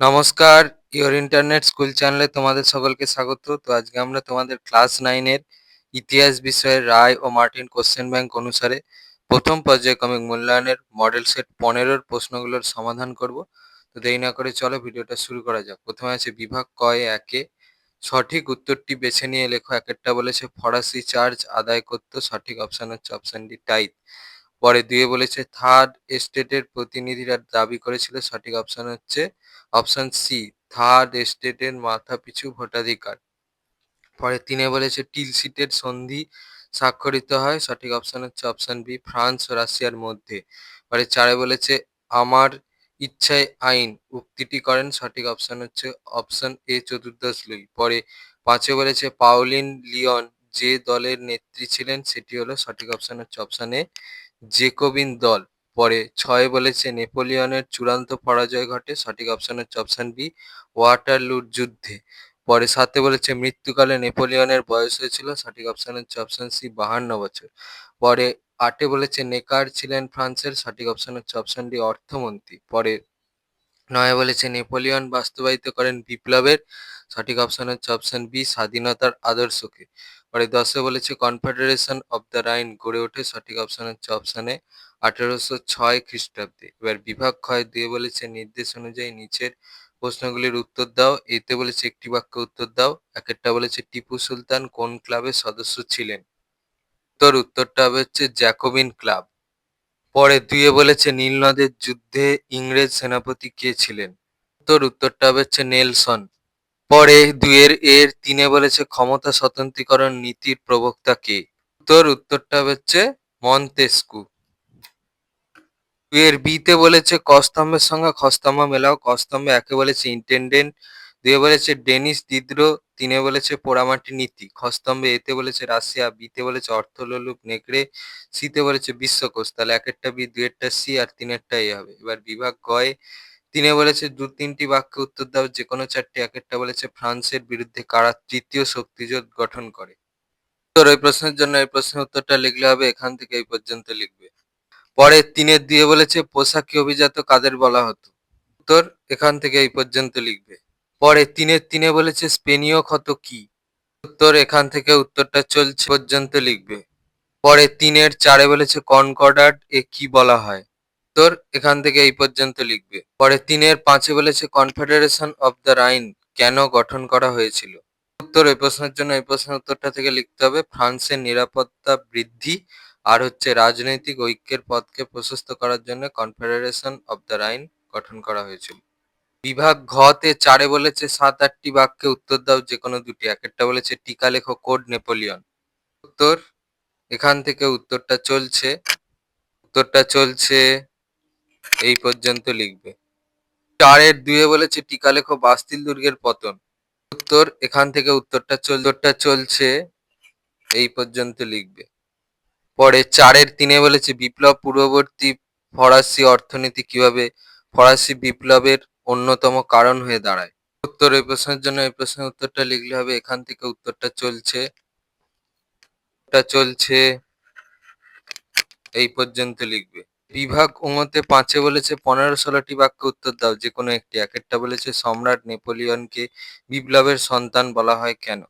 নমস্কার, your internet school চ্যানেলে তোমাদের সকলকে স্বাগত। তো আজকে আমরা তোমাদের ক্লাস 9 এর ইতিহাস বিষয়ের রায় ও মার্টিন কোশ্চেন ব্যাংক অনুসারে প্রথম পর্যায়ক্রমিক মূল্যায়নের মডেল সেট 15 এর প্রশ্নগুলোর সমাধান করব। তো দেরি না করে চলো ভিডিওটা শুরু করা যাক। প্রথমে আছে বিভাগ ক এ 1 এ সঠিক উত্তরটি বেছে নিয়ে লেখো। একেরটা বলেছে ফরাসি চার্জ আদায় করত, সঠিক অপশন হচ্ছে অপশন ডি টাইপ। পরে 2 এ বলেছে থার্ড এস্টেটের প্রতিনিধিরা দাবি করেছিল, সঠিক অপশন হচ্ছে অপশন সি থার্ড এস্টেটের মাথাপিছু ভোটাধিকার। পরে 3 এ বলেছে টিলসিটের সন্ধি স্বাক্ষরিত হয়, সঠিক অপশন হচ্ছে অপশন বি ফ্রান্স ও রাশিয়ার মধ্যে। পরে 4 এ বলেছে আমার ইচ্ছায় আইন উক্তিটি করেন, সঠিক অপশন হচ্ছে অপশন এ চতুর্দশ লুই। পরে 5 এ বলেছে পাউলিন লিওন যে দলের নেত্রী ছিলেন, সেটি হলো সঠিক অপশন হচ্ছে অপশন এ জেকোবিন দল। পরে 6 এ বলেছে নেপোলিয়নের চূড়ান্ত পরাজয় ঘটে, সঠিক অপশন হচ্ছে অপশন বি ওয়াটারলুর যুদ্ধে। পরে 7 এ বলেছে মৃত্যুকালে নেপোলিয়নের বয়স হয়েছিল, সঠিক অপশন হচ্ছে অপশন সি 52 বছর। পরে 8 এ বলেছে নেকার ছিলেন ফ্রান্সের, সঠিক অপশন হচ্ছে অপশন ডি অর্থমন্ত্রী। পরে 9 এ বলেছে নেপোলিয়ন বাস্তবায়িত করেন বিপ্লবের, সঠিক অপশন হচ্ছে অপশন বি স্বাধীনতার আদর্শকে। পরে 10 এ বলেছে কনফেডারেশন অফ দ্য রাইন গড়ে ওঠে, সঠিক অপশন হচ্ছে অপশন এ 1806 খ্রিস্টাব্দে। এবার বিভাগ ক্ষয় দিয়ে বলেছে নির্দেশ অনুযায়ী নিচের প্রশ্নগুলির উত্তর দাও। এতে বলেছে একটি বাক্যে উত্তর দাও। একেরটা বলেছে টিপু সুলতান কোন ক্লাবের সদস্য ছিলেন, উত্তরটা হবে হচ্ছে জ্যাকোবিন ক্লাব। পরে 2 এ বলেছে নীল নদের যুদ্ধে ইংরেজ সেনাপতি কে ছিলেন, উত্তরটা হবে হচ্ছে নেলসন। পরে 2 এর 3 এ বলেছে ক্ষমতা স্বতন্ত্রীকরণ নীতির প্রবক্তা কে, উত্তরটা হবে হচ্ছে মন্তেস্কু। 2 এর বি তে বলেছে ক স্তম্ভের সঙ্গে খ স্তম্ভ মেলাও। ক স্তম্ভে 1 এ বলেছে ইন্টেন্ডেন্ট, 2 এ বলেছে ডেনিস দিদ্রো, 3 এ বলেছে পোড়ামাটি নীতি। খ স্তম্ভে এ তে বলেছে রাশিয়া, বি তে বলেছে অর্থলোলুপ নেকড়ে, সি তে বলেছে বিশ্বকোষ। তাহলে একেরটা বি, 2 এরটা সি আর 3 এরটা এ হবে। এবার বিভাগ গ এ 3 এ বলেছে 2-3টি বাক্যে উত্তর দাও, যেকোনো 4টি। একেরটা বলেছে ফ্রান্সের বিরুদ্ধে কারা তৃতীয় শক্তিজোট গঠন করে। তোর ওই প্রশ্নের জন্য এই প্রশ্নের উত্তরটা লিখলে হবে, এখান থেকে এই পর্যন্ত লিখবে। পরে 3 এর 2 এ বলেছে পোশাকি অভিজাত কাদের বলা হতো, উত্তর এখান থেকে এই পর্যন্ত লিখবে। পরে 3 এর 3 এ বলেছে স্পেনীয় ক্ষত কি, উত্তর এখান থেকে উত্তরটা চলছে পর্যন্ত লিখবে। পরে 3 এর 4 এ বলেছে কনকর্ডাট এ কি বলা হয়, উত্তর এখান থেকে এই পর্যন্ত লিখবে। পরে 3 এর 5 এ বলেছে কনফেডারেশন অফ দ্য রাইন কেন গঠন করা হয়েছিল, উত্তর এই প্রশ্নের জন্য এই প্রশ্নের উত্তরটা থেকে লিখতে হবে ফ্রান্সের নিরাপত্তা বৃদ্ধি আর হচ্ছে রাজনৈতিক ঐক্যের পথকে প্রশস্ত করার জন্য কনফেডারেশন অফ দ্য রাইন গঠন করা হয়েছিল। বিভাগ ঘ তে 4 এ বলেছে 7-8টি বাক্যে উত্তর দাও, যেকোনো দুটি। একেরটা বলেছে টিকা লেখো কোড নেপোলিয়ন, উত্তর এখান থেকে উত্তরটা চলছে এই পর্যন্ত লিখবে। 4 এর 2 এ বলেছে টিকা লেখো বাস্তিল দুর্গের পতন, উত্তর এখান থেকে উত্তরটা চলছে এই পর্যন্ত লিখবে। পরে 4 এর 3 এ বলেছে বিপ্লব পূর্ববর্তী ফরাসি অর্থনীতি কিভাবে ফরাসি বিপ্লবের অন্যতম কারণ হয়ে দাঁড়ায়, উত্তর এই প্রশ্নের জন্য এই প্রশ্নের উত্তরটা লিখলে হবে, এখান থেকে উত্তরটা চলছে এই পর্যন্ত লিখবে। বিভাগ ঙতে 5 এ বলেছে 15-16টি বাক্যে উত্তর দাও, যেকোনো একটি। একেরটা বলেছে সম্রাট নেপোলিয়নকে বিপ্লবের সন্তান বলা হয় কেন,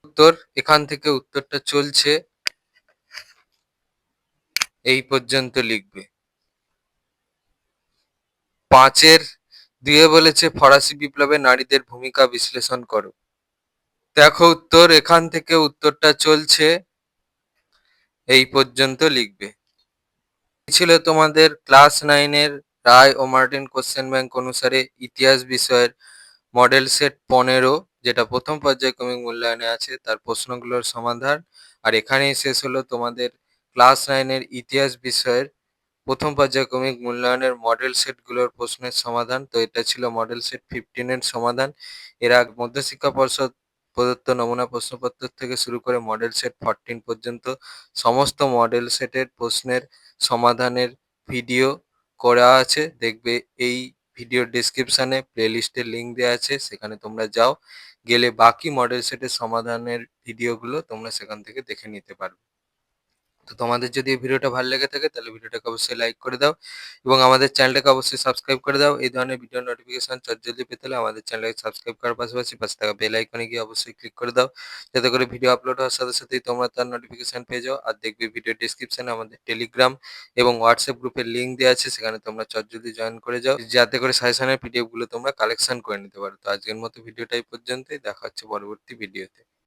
উত্তর এখান থেকে উত্তরটা চলছে এই পর্যন্ত লিখবে। 5 এর 2 এ বলেছে ফরাসি বিপ্লবে নারীদের ভূমিকা বিশ্লেষণ করো, দেখো উত্তর এখান থেকে উত্তরটা চলছে এই পর্যন্ত লিখবে। এই ছিল তোমাদের ক্লাস 9 এর রায় ও মার্টিন কোশ্চেন ব্যাংক অনুসারে ইতিহাস বিষয়ের মডেল সেট 15, যেটা প্রথম পর্যায়ক্রমিক মূল্যায়নে আছে, তার প্রশ্নগুলোর সমাধান। আর এখানেই শেষ হলো তোমাদের ক্লাস 9 এর ইতিহাস বিষয়ের প্রথম পর্যায়ক্রমিক মূল্যায়নের মডেল সেটগুলোর প্রশ্নের সমাধান। তো এটা ছিল মডেল সেট 15 এর সমাধান। এর আগে মধ্যশিক্ষা পর্ষদ প্রদত্ত নমুনা প্রশ্নপত্র থেকে শুরু করে মডেল সেট 14 পর্যন্ত সমস্ত মডেল সেটের প্রশ্নের সমাধানের ভিডিও করা আছে। দেখবে এই ভিডিও ডেসক্রিপশনে প্লেলিস্টের লিঙ্ক দেওয়া আছে, সেখানে তোমরা যাও, গেলে বাকি মডেল সেটের সমাধানের ভিডিওগুলো তোমরা সেখান থেকে দেখে নিতে পারবে। তো তোমাদের যদি এই ভিডিওটা ভালো লেগে থাকে তাহলে ভিডিওটাকে অবশ্যই লাইক করে দাও এবং আমাদের চ্যানেলটাকে অবশ্যই সাবস্ক্রাইব করে দাও। এই ধরনের ভিডিও নোটিফিকেশন জলদি পেতে হলে আমাদের চ্যানেলকে সাবস্ক্রাইব করার পাশাপাশি পাশে থাকা বেল আইকনে গিয়ে অবশ্যই ক্লিক করে দাও, যাতে করে ভিডিও আপলোড হওয়ার সাথে সাথেই তোমরা তার নোটিফিকেশন পেয়ে যাও। আর দেখবে ভিডিও ডেসক্রিপশনে আমাদের টেলিগ্রাম এবং হোয়াটসঅ্যাপ গ্রুপের লিঙ্ক দেওয়া আছে, সেখানে তোমরা জলদি জয়েন করে যাও, যাতে করে সাজেশনের পিডিএফ গুলো তোমরা কালেকশন করে নিতে পারো। তো আজকের মতো ভিডিওটা এই পর্যন্তই, দেখা হচ্ছে পরবর্তী ভিডিওতে।